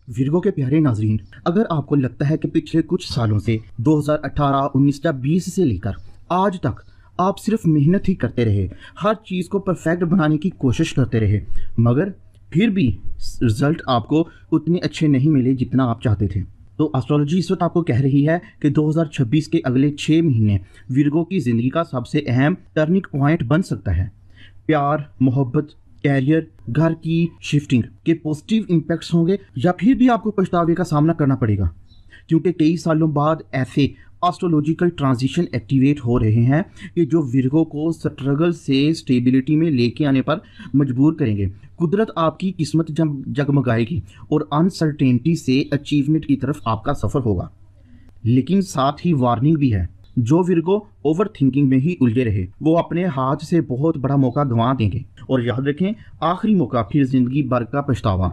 Virgo के प्यारे नाजरीन, अगर आपको लगता है कि पिछले कुछ सालों से 2018, 19 या 20 से लेकर आज तक आप सिर्फ मेहनत ही करते रहे, हर चीज़ को परफेक्ट बनाने की कोशिश करते रहे, मगर फिर भी रिजल्ट आपको उतने अच्छे नहीं मिले जितना आप चाहते थे, तो एस्ट्रोलॉजी इस वक्त आपको कह रही है कि 2026 के अगले 6 महीने विर्गो की ज़िंदगी का सबसे अहम टर्निंग पॉइंट बन सकता है। प्यार, मोहब्बत, कैरियर, घर की शिफ्टिंग के पॉजिटिव इम्पैक्ट्स होंगे या फिर भी आपको पछतावे का सामना करना पड़ेगा, क्योंकि कई सालों बाद ऐसे एस्ट्रोलॉजिकल ट्रांजिशन एक्टिवेट हो रहे हैं कि जो विर्गो को स्ट्रगल से स्टेबिलिटी में लेके आने पर मजबूर करेंगे। कुदरत आपकी किस्मत जगमगाएगी और अनसर्टेनिटी से अचीवमेंट की तरफ आपका सफ़र होगा। लेकिन साथ ही वार्निंग भी है, जो विर्गो ओवर थिंकिंग में ही उलझे रहे वो अपने हाथ से बहुत बड़ा मौका गंवा देंगे। और याद रखें, आखिरी मौका फिर जिंदगी भर का पछतावा।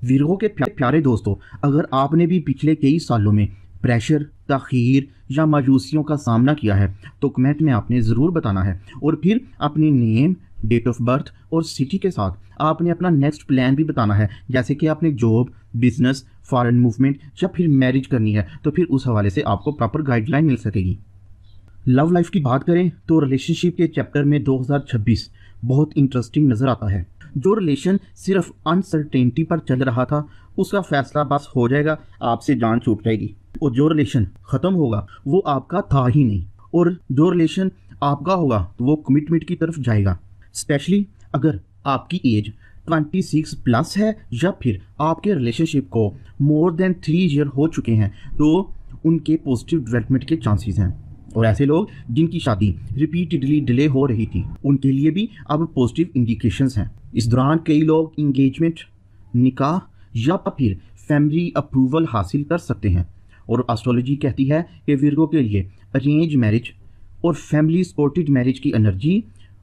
विर्गो के प्यारे दोस्तों, अगर आपने भी पिछले कई सालों में प्रेशर, तखीर या मायूसियों का सामना किया है तो कमेंट में आपने ज़रूर बताना है। और फिर अपनी नेम, डेट ऑफ बर्थ और सिटी के साथ आपने अपना नेक्स्ट प्लान भी बताना है, जैसे कि आपने जॉब, बिजनेस, फॉरेन मूवमेंट या फिर मैरिज करनी है, तो फिर उस हवाले से आपको प्रॉपर गाइडलाइन मिल सकेगी। लव लाइफ की बात करें तो रिलेशनशिप के चैप्टर में 2026 बहुत इंटरेस्टिंग नज़र आता है। जो रिलेशन सिर्फ अनसर्टेनिटी पर चल रहा था उसका फैसला बस हो जाएगा, आपसे जान छूट जाएगी। और जो रिलेशन ख़त्म होगा वो आपका था ही नहीं, और जो रिलेशन आपका होगा तो वो कमिटमेंट की तरफ जाएगा। स्पेशली अगर आपकी एज 26 प्लस है या फिर आपके रिलेशनशिप को मोर देन 3 ईयर हो चुके हैं तो उनके पॉजिटिव डेवलपमेंट के चांसेस हैं। और ऐसे लोग जिनकी शादी रिपीटेडली डिले हो रही थी उनके लिए भी अब पॉजिटिव इंडिकेशंस हैं। इस दौरान कई लोग इंगेजमेंट, निकाह या फिर फैमिली अप्रूवल हासिल कर सकते हैं। और एस्ट्रोलॉजी कहती है कि विर्गो के लिए अरेंज मैरिज और फैमिली सपोर्टेड मैरिज की एनर्जी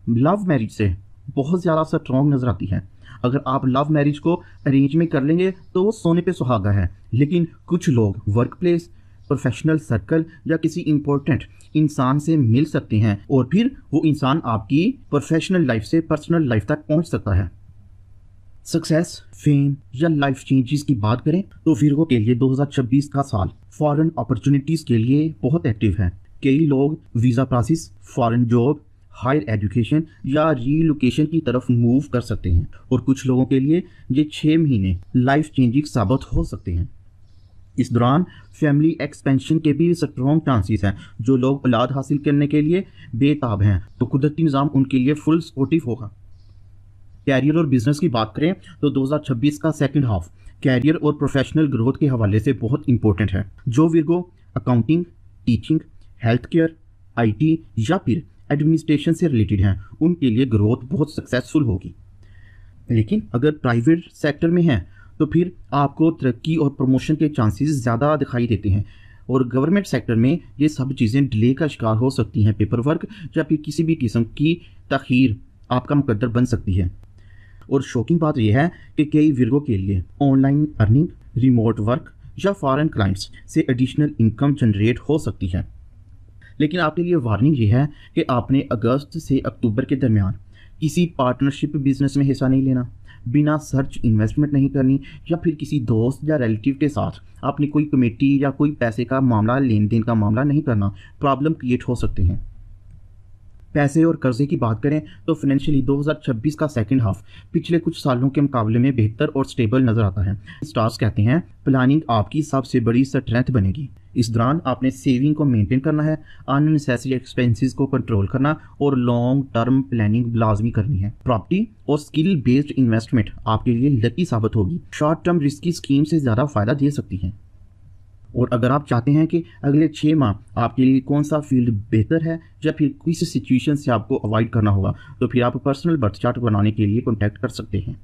लव मैरिज से बहुत ज़्यादा स्ट्रॉन्ग नज़र आती है। अगर आप लव मैरिज को अरेंज में कर लेंगे तो वो सोने पे सुहागा है, लेकिन कुछ लोग वर्क प्लेस, प्रोफेशनल सर्कल या किसी इंपॉर्टेंट इंसान से मिल सकते हैं और फिर वो इंसान आपकी प्रोफेशनल लाइफ से पर्सनल लाइफ तक पहुंच सकता है। सक्सेस, फेम या लाइफ चेंजेस की बात करें तो विर्गो के लिए 2026 का साल फॉरेन अपॉर्चुनिटीज़ के लिए बहुत एक्टिव है। कई लोग visa process, foreign job, higher education या रीलोकेशन की तरफ मूव कर सकते हैं। और कुछ लोगों के लिए ये 6 महीने लाइफ चेंजिंग साबित हो सकते हैं। इस दौरान फैमिली एक्सपेंशन के भी स्ट्रॉन्ग चांसेस हैं। जो लोग औलाद हासिल करने के लिए बेताब हैं तो कुदरती निज़ाम उनके लिए फुल सपोर्टिव होगा। कैरियर और बिजनेस की बात करें तो 2026 का सेकंड हाफ कैरियर और प्रोफेशनल ग्रोथ के हवाले से बहुत इंपॉर्टेंट है। जो Virgo accounting, teaching, health care, IT या फिर एडमिनिस्ट्रेशन से रिलेटेड हैं उनके लिए ग्रोथ बहुत सक्सेसफुल होगी। लेकिन अगर प्राइवेट सेक्टर में हैं तो फिर आपको तरक्की और प्रमोशन के चांसेस ज़्यादा दिखाई देते हैं। और गवर्नमेंट सेक्टर में ये सब चीज़ें डिले का शिकार हो सकती हैं। पेपर वर्क या फिर किसी भी किस्म की तखीर आपका मुकद्दर बन सकती है। और शॉकिंग बात यह है कि कई विर्गो के लिए ऑनलाइन अर्निंग, रिमोट वर्क या फॉरेन क्लाइंट्स से एडिशनल इनकम जनरेट हो सकती है। लेकिन आपके लिए वार्निंग ये है कि आपने अगस्त से अक्टूबर के दरमियान किसी पार्टनरशिप बिजनेस में हिस्सा नहीं लेना, बिना सर्च इन्वेस्टमेंट नहीं करनी या फिर किसी दोस्त या रिलेटिव के साथ आपने कोई कमेटी या कोई पैसे का मामला, लेन देन का मामला नहीं करना। प्रॉब्लम क्रिएट हो सकते हैं। पैसे और कर्जे की बात करें तो फाइनेंशियली 2026 का सेकंड हाफ पिछले कुछ सालों के मुकाबले में बेहतर और स्टेबल नज़र आता है। स्टार्स कहते हैं प्लानिंग आपकी सबसे बड़ी स्ट्रेंथ बनेगी। इस दौरान आपने सेविंग को मेंटेन करना है, अननेसेसरी एक्सपेंसेस को कंट्रोल करना और लॉन्ग टर्म प्लानिंग लाजमी करनी है। प्रॉपर्टी और स्किल बेस्ड इन्वेस्टमेंट आपके लिए लकी साबित होगी। शॉर्ट टर्म रिस्की स्कीम से ज़्यादा फ़ायदा दे सकती हैं। और अगर आप चाहते हैं कि अगले 6 माह आपके लिए कौन सा फील्ड बेहतर है या फिर किस सिचुएशन से आपको अवॉइड करना होगा तो फिर आप पर्सनल बर्थ चार्ट बनाने के लिए कॉन्टैक्ट कर सकते हैं।